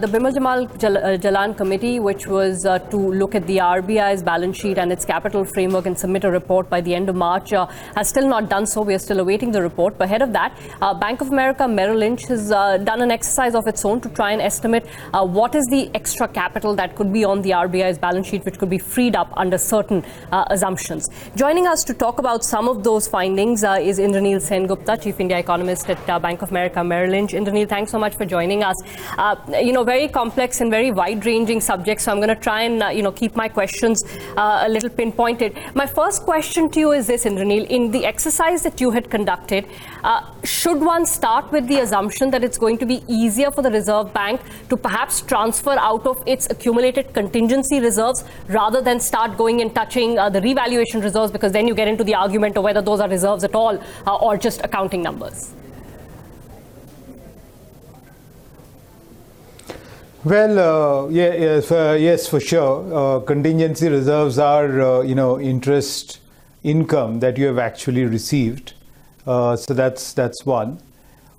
The Bimal Jalan committee, which was to look at the RBI's balance sheet and its capital framework and submit a report by the end of March, has still not done so. We are still awaiting the report. But ahead of that, Bank of America Merrill Lynch has done an exercise of its own to try and estimate what is the extra capital that could be on the RBI's balance sheet, which could be freed up under certain assumptions. Joining us to talk about some of those findings is Indranil Sen Gupta, Chief India Economist at Bank of America Merrill Lynch. Indranil, thanks so much for joining us. Very complex and very wide-ranging subject, so I'm going to try and keep my questions a little pinpointed. My first question to you is this, Indranil. In the exercise that you had conducted, should one start with the assumption that it's going to be easier for the Reserve Bank to perhaps transfer out of its accumulated contingency reserves rather than start going and touching the revaluation reserves, because then you get into the argument of whether those are reserves at all or just accounting numbers? Well, yes, for sure. Contingency reserves are, interest income that you have actually received. So that's one.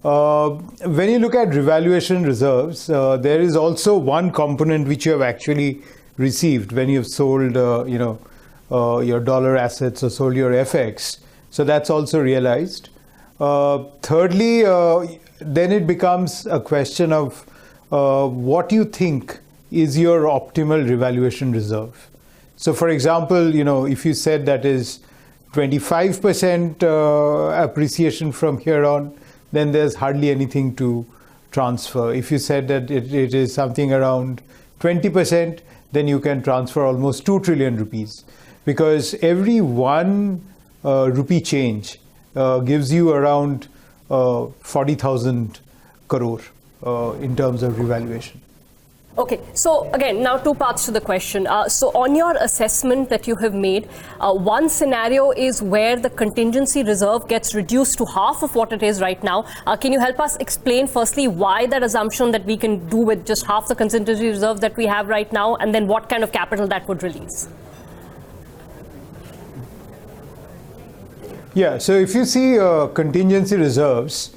When you look at revaluation reserves, there is also one component which you have actually received when you've sold, your dollar assets or sold your FX. So that's also realized. Thirdly, then it becomes a question of what you think is your optimal revaluation reserve. So, for example, if you said that is 25% appreciation from here on, then there's hardly anything to transfer. If you said that it is something around 20%, then you can transfer almost 2 trillion rupees, because every 1 rupee change gives you around 40,000 crore. In terms of revaluation. Okay, so again, now two parts to the question. So on your assessment that you have made, one scenario is where the contingency reserve gets reduced to half of what it is right now. Can you help us explain firstly why that assumption that we can do with just half the contingency reserve that we have right now, and then what kind of capital that would release? Yeah, so if you see contingency reserves,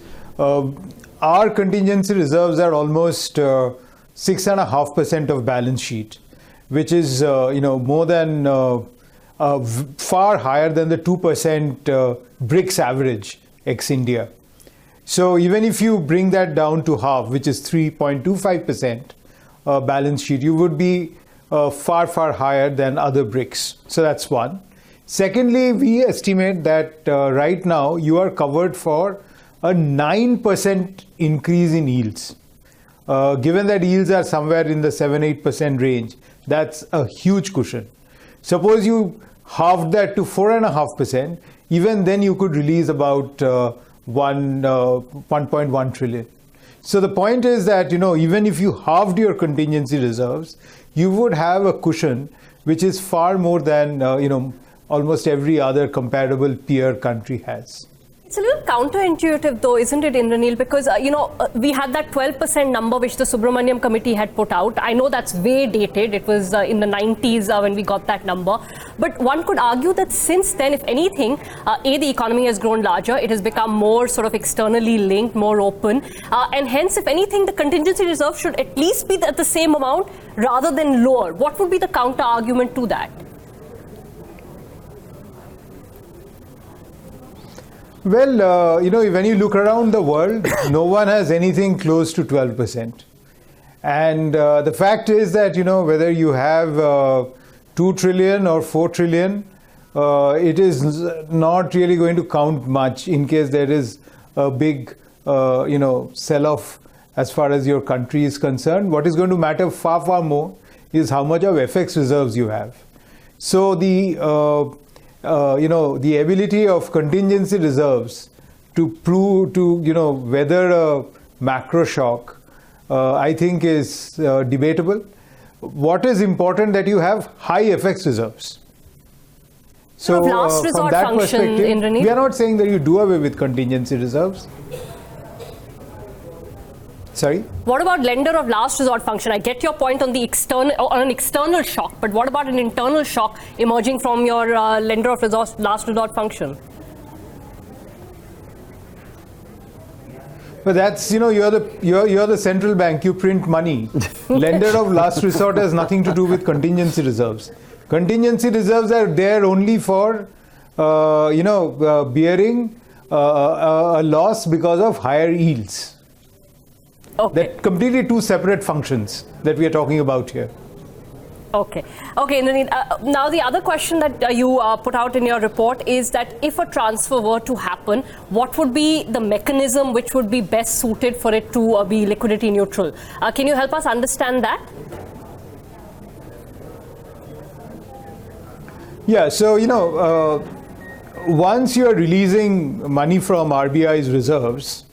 our contingency reserves are almost 6.5% of balance sheet, which is more than far higher than the 2% BRICS average ex-India. So even if you bring that down to half, which is 3.25% balance sheet, you would be far higher than other BRICS. So that's one. Secondly, we estimate that right now you are covered for a 9% increase in yields. Given that yields are somewhere in the 7-8% range, that's a huge cushion. Suppose you halved that to 4.5%, even then you could release about 1.1 trillion. So the point is that, even if you halved your contingency reserves, you would have a cushion which is far more than, almost every other comparable peer country has. It's a little counterintuitive, though, isn't it, Indranil? Because, we had that 12% number which the Subramaniam committee had put out. I know that's way dated. It was in the 90s when we got that number. But one could argue that since then, if anything, the economy has grown larger. It has become more sort of externally linked, more open. And hence, if anything, the contingency reserve should at least be at the same amount rather than lower. What would be the counter argument to that? Well, when you look around the world, no one has anything close to 12%. And the fact is that, whether you have 2 trillion or 4 trillion, it is not really going to count much in case there is a big, sell-off as far as your country is concerned. What is going to matter far more is how much of FX reserves you have. So the ability of contingency reserves to weather a macro shock, I think is debatable. What is important that you have high FX reserves. So last resort from that function, perspective, Indranil? we are not saying that you do away with contingency reserves. Sorry? What about lender of last resort function? I get your point on the an external shock, but what about an internal shock emerging from your lender of last resort function? But that's, you're the central bank, you print money. Lender of last resort has nothing to do with contingency reserves. Contingency reserves are there only for, bearing a loss because of higher yields. Okay. They're completely two separate functions that we are talking about here. Okay. Indranil, now the other question that you put out in your report is that if a transfer were to happen, what would be the mechanism which would be best suited for it to be liquidity neutral? Can you help us understand that? Yeah, so, once you are releasing money from RBI's reserves,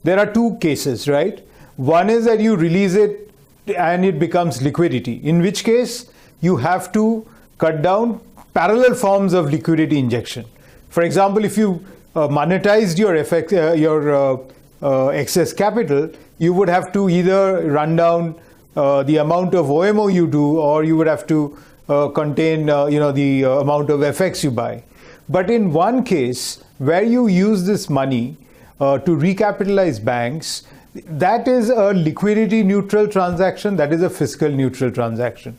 there are two cases, right? One is that you release it and it becomes liquidity, in which case you have to cut down parallel forms of liquidity injection. For example, if you monetized your excess capital, you would have to either run down the amount of OMO you do, or you would have to contain the amount of FX you buy. But in one case where you use this money to recapitalize banks, that is a liquidity neutral transaction, that is a fiscal neutral transaction.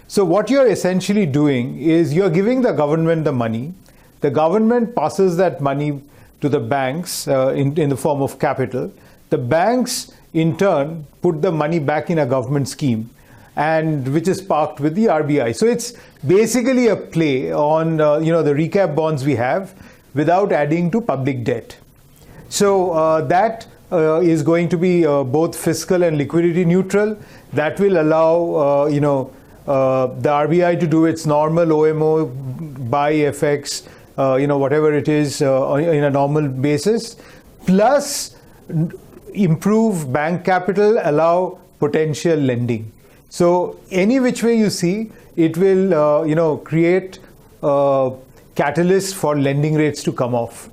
So what you're essentially doing is you're giving the government the money. The government passes that money to the banks in the form of capital. The banks in turn put the money back in a government scheme, and which is parked with the RBI. So it's basically a play on the recap bonds we have without adding to public debt. So that is going to be both fiscal and liquidity neutral. That will allow the RBI to do its normal OMO, buy FX, whatever it is in a normal basis, plus improve bank capital, allow potential lending. So any which way you see, it will create catalyst for lending rates to come off.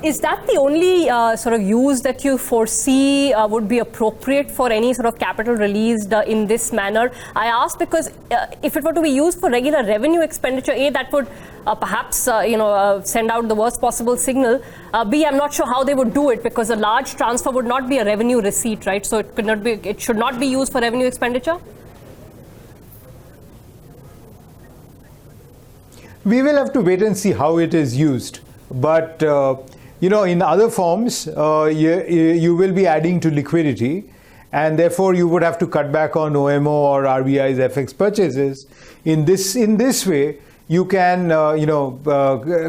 Is that the only sort of use that you foresee would be appropriate for any sort of capital released in this manner? I ask because if it were to be used for regular revenue expenditure, A, that would perhaps send out the worst possible signal. B, I'm not sure how they would do it, because a large transfer would not be a revenue receipt, right? So it should not be used for revenue expenditure. We will have to wait and see how it is used. But, in other forms, you will be adding to liquidity, and therefore you would have to cut back on OMO or RBI's FX purchases. In this way, you can,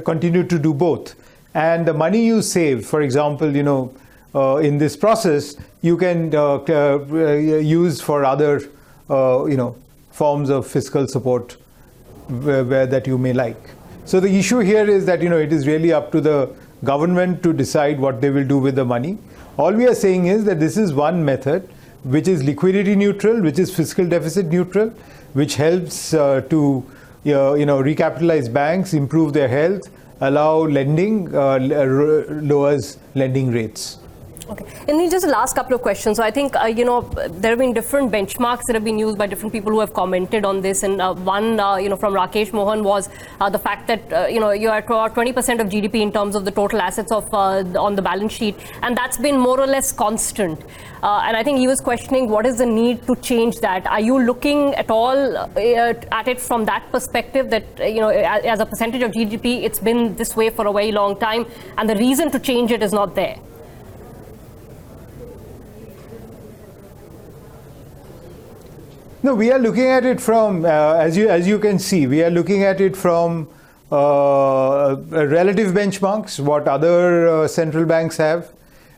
continue to do both. And the money you save, for example, in this process, you can use for other, forms of fiscal support where that you may like. So the issue here is that, it is really up to the government to decide what they will do with the money. All we are saying is that this is one method which is liquidity neutral, which is fiscal deficit neutral, which helps to recapitalize banks, improve their health, allow lending, lowers lending rates. Okay. And then just the last couple of questions. So I think, there have been different benchmarks that have been used by different people who have commented on this. And one, from Rakesh Mohan was the fact that, you are at about 20% of GDP in terms of the total assets of on the balance sheet. And that's been more or less constant. And I think he was questioning what is the need to change that. Are you looking at all at it from that perspective that, as a percentage of GDP, it's been this way for a very long time, and the reason to change it is not there? No, we are looking at it from, as you can see, we are looking at it from relative benchmarks, what other central banks have.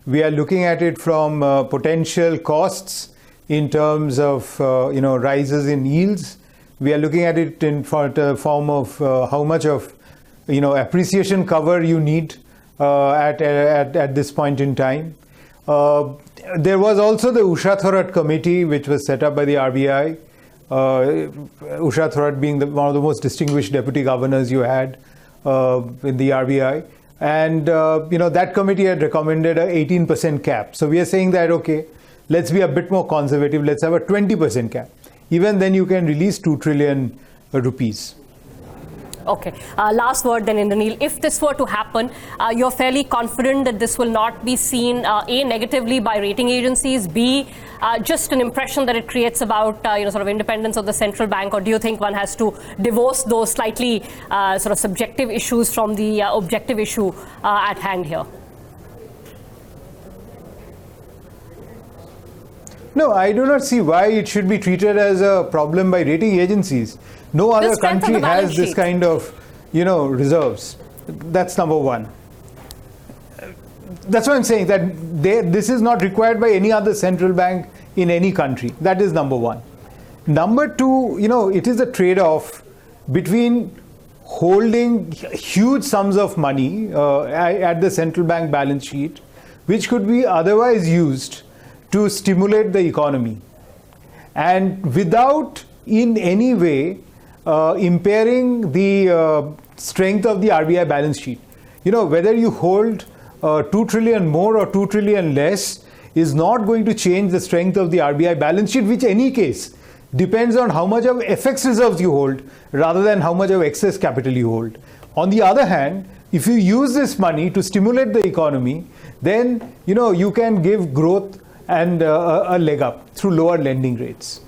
We are looking at it from potential costs in terms of, rises in yields. We are looking at it in form of how much of, appreciation cover you need at this point in time. There was also the Usha Thorat committee, which was set up by the RBI. Usha Thorat being one of the most distinguished deputy governors you had in the RBI. And, that committee had recommended a 18% cap. So we are saying that, okay, let's be a bit more conservative. Let's have a 20% cap. Even then you can release 2 trillion rupees. Okay. Last word then, Indranil. If this were to happen, you're fairly confident that this will not be seen, A, negatively by rating agencies, B, just an impression that it creates about, sort of independence of the central bank, or do you think one has to divorce those slightly sort of subjective issues from the objective issue at hand here? No, I do not see why it should be treated as a problem by rating agencies. No other country has this kind of, reserves. That's number one. That's what I'm saying, that this is not required by any other central bank in any country. That is number one. Number two, it is a trade-off between holding huge sums of money at the central bank balance sheet, which could be otherwise used to stimulate the economy, and without in any way impairing the strength of the RBI balance sheet. Whether you hold 2 trillion more or 2 trillion less is not going to change the strength of the RBI balance sheet, which in any case depends on how much of FX reserves you hold rather than how much of excess capital you hold. On the other hand, if you use this money to stimulate the economy, then you can give growth and a leg up through lower lending rates.